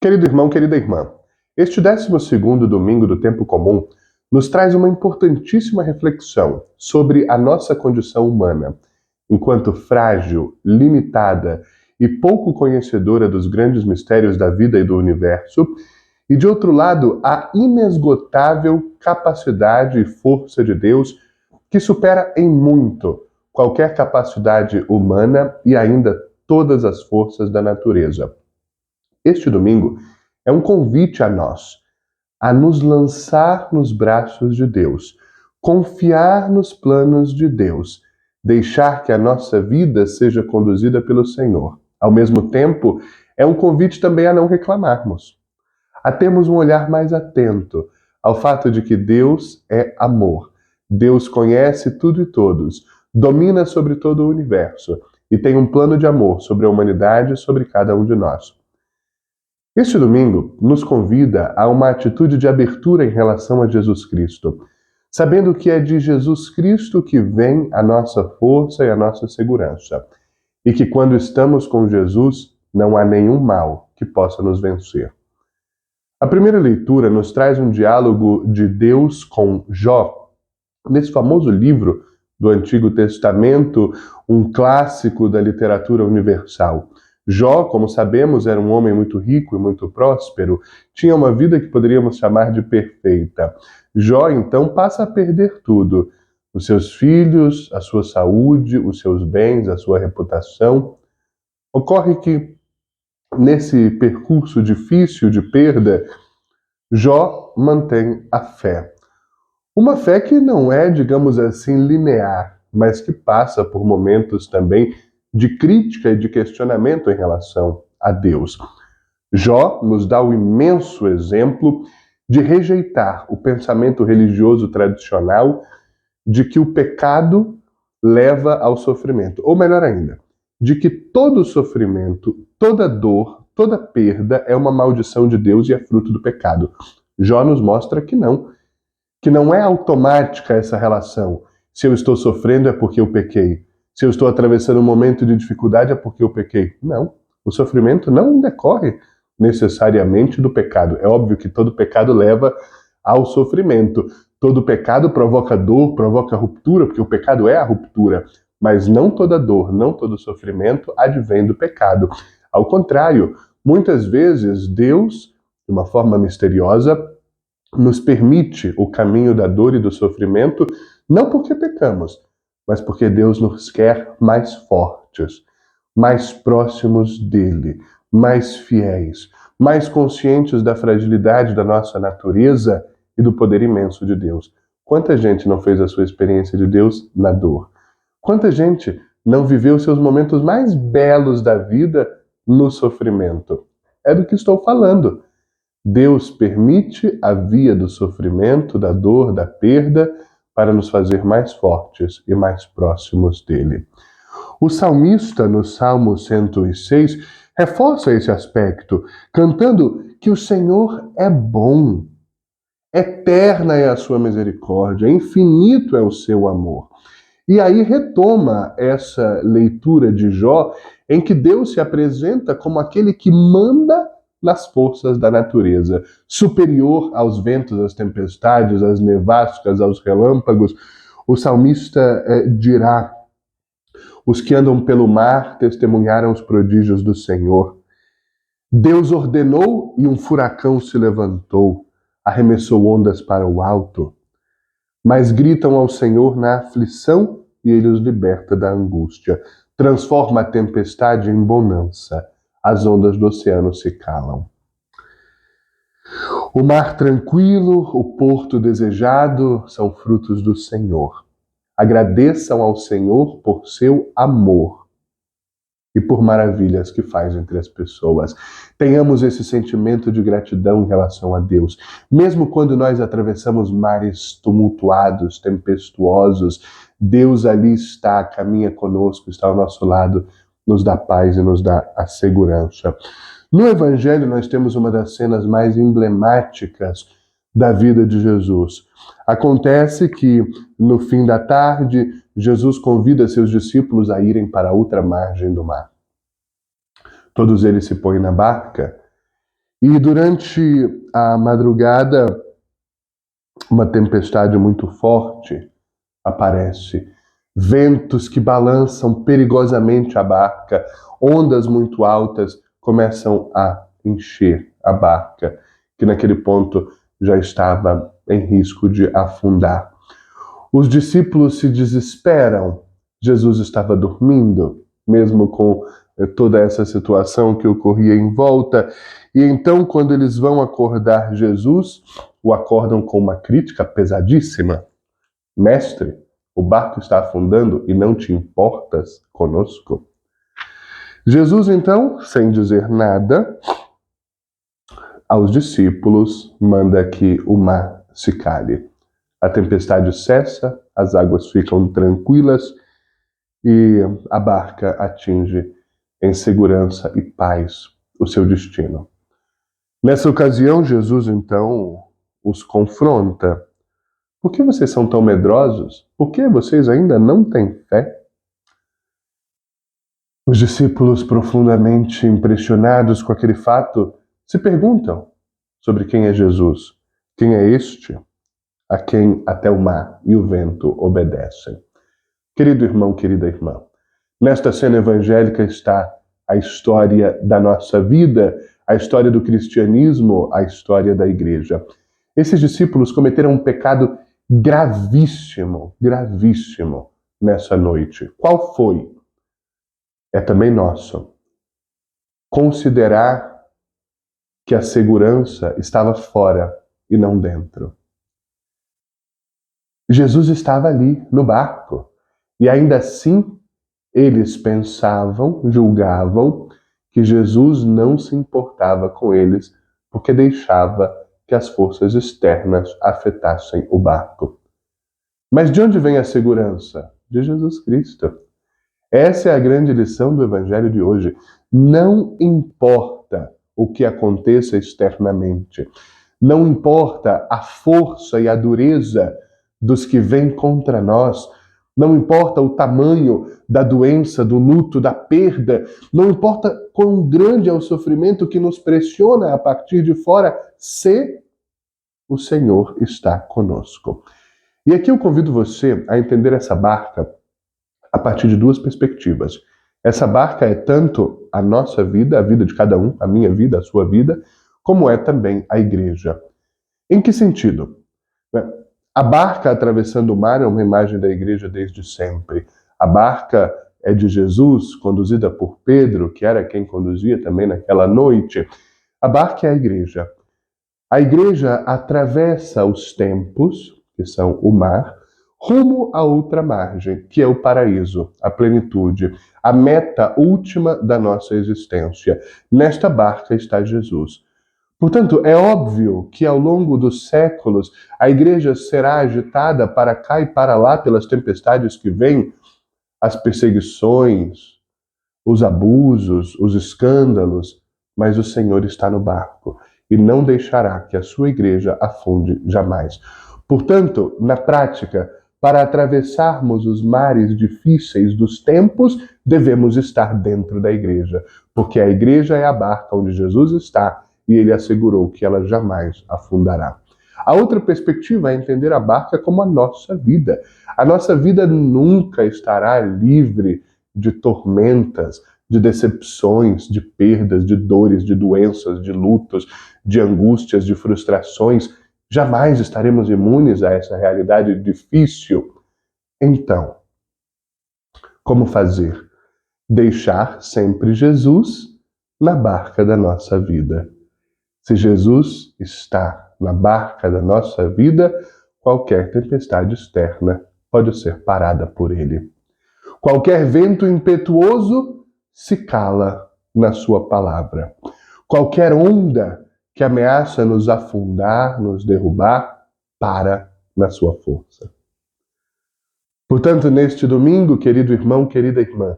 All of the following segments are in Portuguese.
Querido irmão, querida irmã, este 12º domingo do tempo comum nos traz uma importantíssima reflexão sobre a nossa condição humana, enquanto frágil, limitada e pouco conhecedora dos grandes mistérios da vida e do universo, e de outro lado, a inesgotável capacidade e força de Deus que supera em muito qualquer capacidade humana e ainda todas as forças da natureza. Este domingo é um convite a nós a nos lançar nos braços de Deus, confiar nos planos de Deus, deixar que a nossa vida seja conduzida pelo Senhor. Ao mesmo tempo, é um convite também a não reclamarmos, a termos um olhar mais atento ao fato de que Deus é amor. Deus conhece tudo e todos, domina sobre todo o universo e tem um plano de amor sobre a humanidade e sobre cada um de nós. Este domingo nos convida a uma atitude de abertura em relação a Jesus Cristo, sabendo que é de Jesus Cristo que vem a nossa força e a nossa segurança, e que quando estamos com Jesus, não há nenhum mal que possa nos vencer. A primeira leitura nos traz um diálogo de Deus com Jó, nesse famoso livro do Antigo Testamento, um clássico da literatura universal. Jó, como sabemos, era um homem muito rico e muito próspero, tinha uma vida que poderíamos chamar de perfeita. Jó, então, passa a perder tudo: os seus filhos, a sua saúde, os seus bens, a sua reputação. Ocorre que, nesse percurso difícil de perda, Jó mantém a fé. Uma fé que não é, digamos assim, linear, mas que passa por momentos também de crítica e de questionamento em relação a Deus. Jó nos dá o imenso exemplo de rejeitar o pensamento religioso tradicional de que o pecado leva ao sofrimento. Ou melhor ainda, de que todo sofrimento, toda dor, toda perda é uma maldição de Deus e é fruto do pecado. Jó nos mostra que não é automática essa relação. Se eu estou sofrendo é porque eu pequei. Se eu estou atravessando um momento de dificuldade é porque eu pequei. Não. O sofrimento não decorre necessariamente do pecado. É óbvio que todo pecado leva ao sofrimento. Todo pecado provoca dor, provoca ruptura, porque o pecado é a ruptura. Mas não toda dor, não todo sofrimento advém do pecado. Ao contrário, muitas vezes Deus, de uma forma misteriosa, nos permite o caminho da dor e do sofrimento, não porque pecamos, mas porque Deus nos quer mais fortes, mais próximos dele, mais fiéis, mais conscientes da fragilidade da nossa natureza e do poder imenso de Deus. Quanta gente não fez a sua experiência de Deus na dor? Quanta gente não viveu seus momentos mais belos da vida no sofrimento? É do que estou falando. Deus permite a via do sofrimento, da dor, da perda, para nos fazer mais fortes e mais próximos dele. O salmista, no Salmo 106, reforça esse aspecto, cantando que o Senhor é bom, eterna é a sua misericórdia, infinito é o seu amor. E aí retoma essa leitura de Jó, em que Deus se apresenta como aquele que manda nas forças da natureza, superior aos ventos, às tempestades, às nevascas, aos relâmpagos. O salmista dirá: os que andam pelo mar testemunharam os prodígios do Senhor. Deus ordenou e um furacão se levantou, arremessou ondas para o alto. Mas gritam ao Senhor na aflição e ele os liberta da angústia. Transforma a tempestade em bonança. As ondas do oceano se calam. O mar tranquilo, o porto desejado são frutos do Senhor. Agradeçam ao Senhor por seu amor e por maravilhas que faz entre as pessoas. Tenhamos esse sentimento de gratidão em relação a Deus. Mesmo quando nós atravessamos mares tumultuados, tempestuosos, Deus ali está, caminha conosco, está ao nosso lado, nos dá paz e nos dá a segurança. No Evangelho nós temos uma das cenas mais emblemáticas da vida de Jesus. Acontece que, no fim da tarde, Jesus convida seus discípulos a irem para a outra margem do mar. Todos eles se põem na barca E durante a madrugada, uma tempestade muito forte aparece. Ventos que balançam perigosamente a barca, ondas muito altas começam a encher a barca, que naquele ponto já estava em risco de afundar. Os discípulos se desesperam. Jesus estava dormindo, mesmo com toda essa situação que ocorria em volta. E então, quando eles vão acordar Jesus, o acordam com uma crítica pesadíssima. Mestre, o barco está afundando e não te importas conosco? Jesus, então, sem dizer nada aos discípulos, manda que o mar se cale. A tempestade cessa, as águas ficam tranquilas e a barca atinge em segurança e paz o seu destino. Nessa ocasião, Jesus, então, os confronta. Por que vocês são tão medrosos? Por que vocês ainda não têm fé? Os discípulos, profundamente impressionados com aquele fato, se perguntam sobre quem é Jesus. Quem é este a quem até o mar e o vento obedecem? Querido irmão, querida irmã, nesta cena evangélica está a história da nossa vida, a história do cristianismo, a história da igreja. Esses discípulos cometeram um pecado gravíssimo, gravíssimo nessa noite. Qual foi? É também nosso. Considerar que a segurança estava fora e não dentro. Jesus estava ali, no barco, e ainda assim eles pensavam, julgavam que Jesus não se importava com eles porque deixava que as forças externas afetassem o barco. Mas de onde vem a segurança? De Jesus Cristo. Essa é a grande lição do Evangelho de hoje. Não importa o que aconteça externamente, não importa a força e a dureza dos que vêm contra nós, não importa o tamanho da doença, do luto, da perda, não importa quão grande é o sofrimento que nos pressiona a partir de fora, se o Senhor está conosco. E aqui eu convido você a entender essa barca a partir de duas perspectivas. Essa barca é tanto a nossa vida, a vida de cada um, a minha vida, a sua vida, como é também a igreja. Em que sentido? A barca atravessando o mar é uma imagem da igreja desde sempre. A barca é de Jesus, conduzida por Pedro, que era quem conduzia também naquela noite. A barca é a igreja. A igreja atravessa os tempos, que são o mar, rumo à outra margem, que é o paraíso, a plenitude, a meta última da nossa existência. Nesta barca está Jesus. Portanto, é óbvio que ao longo dos séculos a igreja será agitada para cá e para lá pelas tempestades que vêm, as perseguições, os abusos, os escândalos, mas o Senhor está no barco e não deixará que a sua igreja afunde jamais. Portanto, na prática, para atravessarmos os mares difíceis dos tempos, devemos estar dentro da igreja, porque a igreja é a barca onde Jesus está e ele assegurou que ela jamais afundará. A outra perspectiva é entender a barca como a nossa vida. A nossa vida nunca estará livre de tormentas, de decepções, de perdas, de dores, de doenças, de lutos, de angústias, de frustrações. Jamais estaremos imunes a essa realidade difícil. Então, como fazer? Deixar sempre Jesus na barca da nossa vida. Se Jesus está na barca da nossa vida, qualquer tempestade externa pode ser parada por ele. Qualquer vento impetuoso se cala na sua palavra. Qualquer onda que ameaça nos afundar, nos derrubar, para na sua força. Portanto, neste domingo, querido irmão, querida irmã,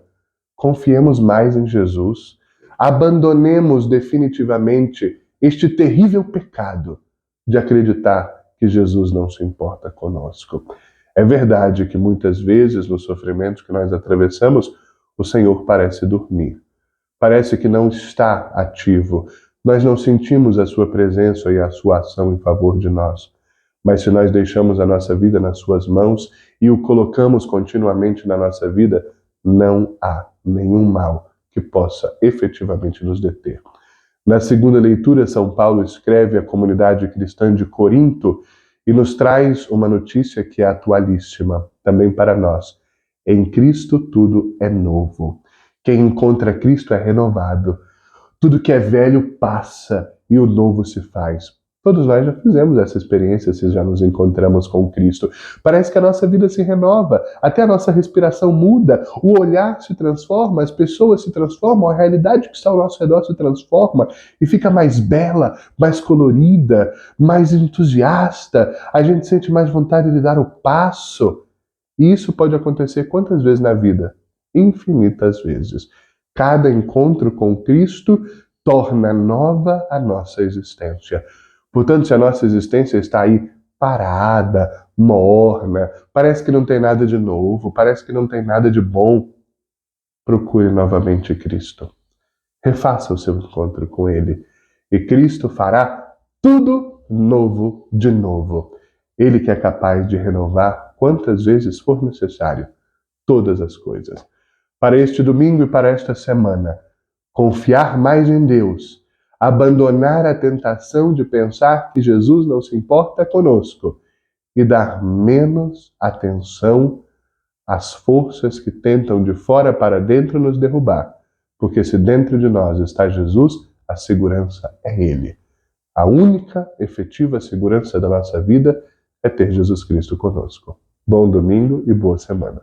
confiemos mais em Jesus, abandonemos definitivamente este terrível pecado de acreditar que Jesus não se importa conosco. É verdade que muitas vezes, nos sofrimentos que nós atravessamos, o Senhor parece dormir. Parece que não está ativo. nós não sentimos a sua presença e a sua ação em favor de nós. Mas se nós deixamos a nossa vida nas suas mãos e o colocamos continuamente na nossa vida, não há nenhum mal que possa efetivamente nos deter. Na segunda leitura, São Paulo escreve à comunidade cristã de Corinto e nos traz uma notícia que é atualíssima, também para nós. Em Cristo tudo é novo. Quem encontra Cristo é renovado. Tudo que é velho passa e o novo se faz. Todos nós já fizemos essa experiência se já nos encontramos com Cristo. Parece que a nossa vida se renova, até a nossa respiração muda, o olhar se transforma, as pessoas se transformam, a realidade que está ao nosso redor se transforma e fica mais bela, mais colorida, mais entusiasta. A gente sente mais vontade de dar o passo. E isso pode acontecer quantas vezes na vida? Infinitas vezes. Cada encontro com Cristo torna nova a nossa existência. Portanto, se a nossa existência está aí parada, morna, parece que não tem nada de novo, parece que não tem nada de bom, procure novamente Cristo. Refaça o seu encontro com Ele. E Cristo fará tudo novo de novo. Ele que é capaz de renovar quantas vezes for necessário todas as coisas. Para este domingo e para esta semana, confiar mais em Deus, abandonar a tentação de pensar que Jesus não se importa conosco e dar menos atenção às forças que tentam de fora para dentro nos derrubar, porque se dentro de nós está Jesus, a segurança é Ele. A única efetiva segurança da nossa vida é ter Jesus Cristo conosco. Bom domingo e boa semana.